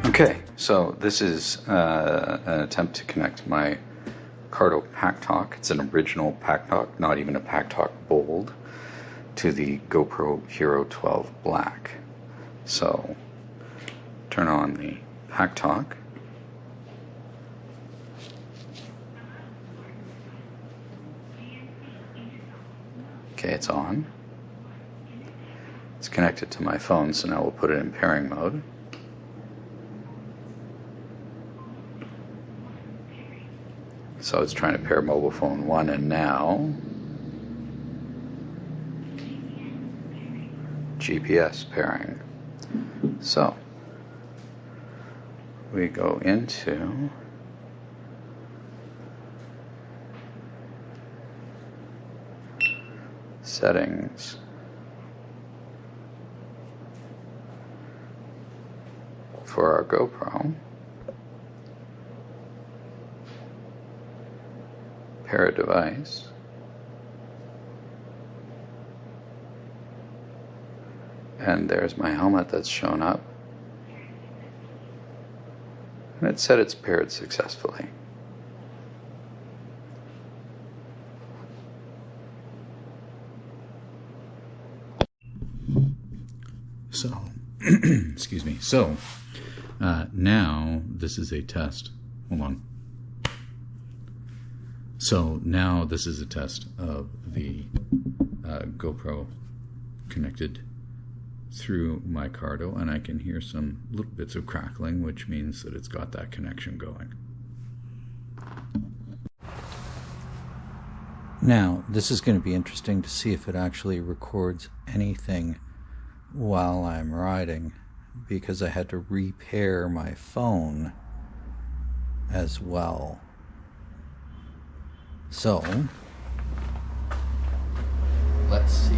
Okay, so this is an attempt to connect my Cardo PackTalk. It's an original PackTalk, not even a PackTalk Bold, to the GoPro Hero 12 Black. So, turn on the PackTalk. Okay, it's on. It's connected to my phone, so now we'll put it in pairing mode. So it's trying to pair mobile phone 1, and now GPS pairing. So we go into settings, for our GoPro. Pair a device. And there's my helmet that's shown up. And it said it's paired successfully. So, excuse me. So, now this is a test. Hold on. So now this is a test of the GoPro connected through my Cardo, and I can hear some little bits of crackling, which means that it's got that connection going. Now, this is going to be interesting to see if it actually records anything while I'm riding, because I had to repair my phone as well. So, let's see.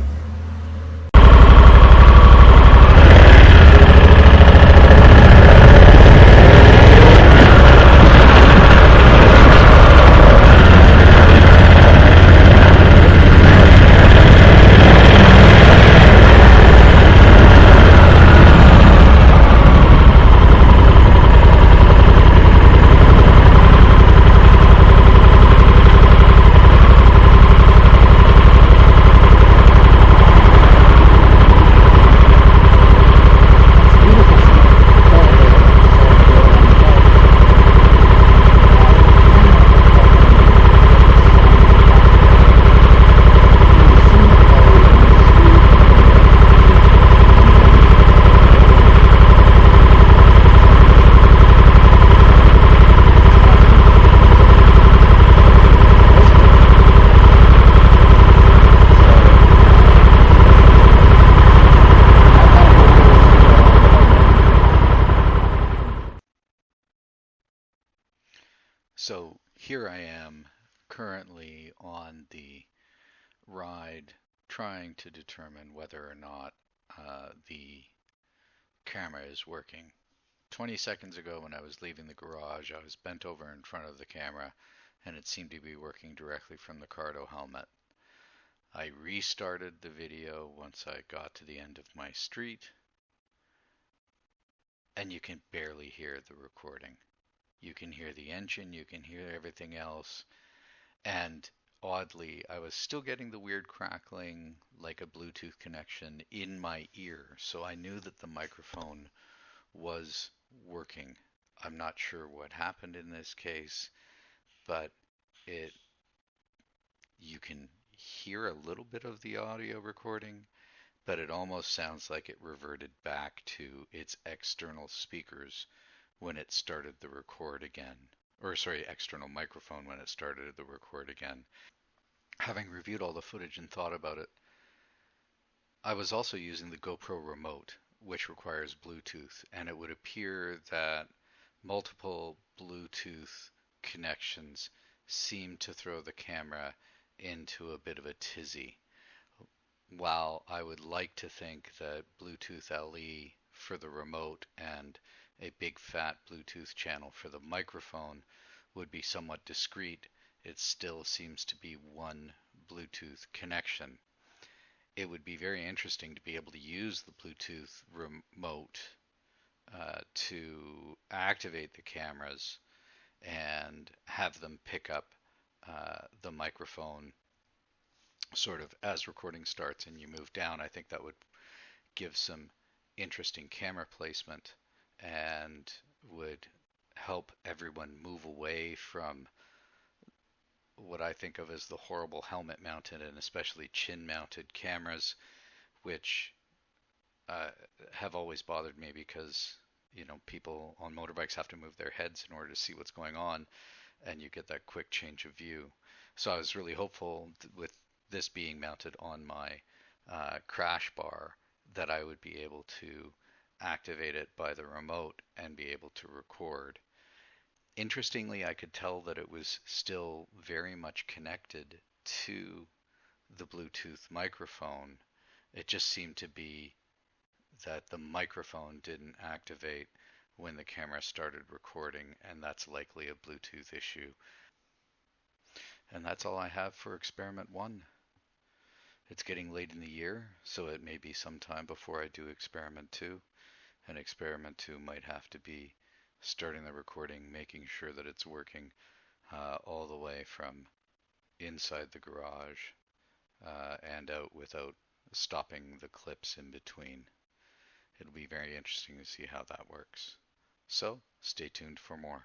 So here I am currently on the ride trying to determine whether or not the camera is working. 20 seconds ago when I was leaving the garage, I was bent over in front of the camera and it seemed to be working directly from the Cardo helmet. I restarted the video once I got to the end of my street, and you can barely hear the recording. You can hear the engine, you can hear everything else, and oddly, I was still getting the weird crackling like a Bluetooth connection in my ear, so I knew that the microphone was working. I'm not sure what happened in this case, but you can hear a little bit of the audio recording, but it almost sounds like it reverted back to its external speakers when it started the record again. Or sorry, external microphone when it started the record again. Having reviewed all the footage and thought about it, I was also using the GoPro Remote, which requires Bluetooth, and it would appear that multiple Bluetooth connections seem to throw the camera into a bit of a tizzy. While I would like to think that Bluetooth LE for the remote and a big fat Bluetooth channel for the microphone would be somewhat discreet, it still seems to be one Bluetooth connection. It would be very interesting to be able to use the Bluetooth remote to activate the cameras and have them pick up the microphone sort of as recording starts and you move down. I think that would give some interesting camera placement and would help everyone move away from what I think of as the horrible helmet mounted and especially chin mounted cameras, which uh, have always bothered me because, people on motorbikes have to move their heads in order to see what's going on, and you get that quick change of view. So I was really hopeful with this being mounted on my crash bar that I would be able to activate it by the remote and be able to record. Interestingly, I could tell that it was still very much connected to the Bluetooth microphone. It just seemed to be that the microphone didn't activate when the camera started recording, and that's likely a Bluetooth issue. And that's all I have for experiment one. It's getting late in the year, so it may be some time before I do experiment two. And experiment two might have to be starting the recording, making sure that it's working all the way from inside the garage and out without stopping the clips in between. It'll be very interesting to see how that works. So stay tuned for more.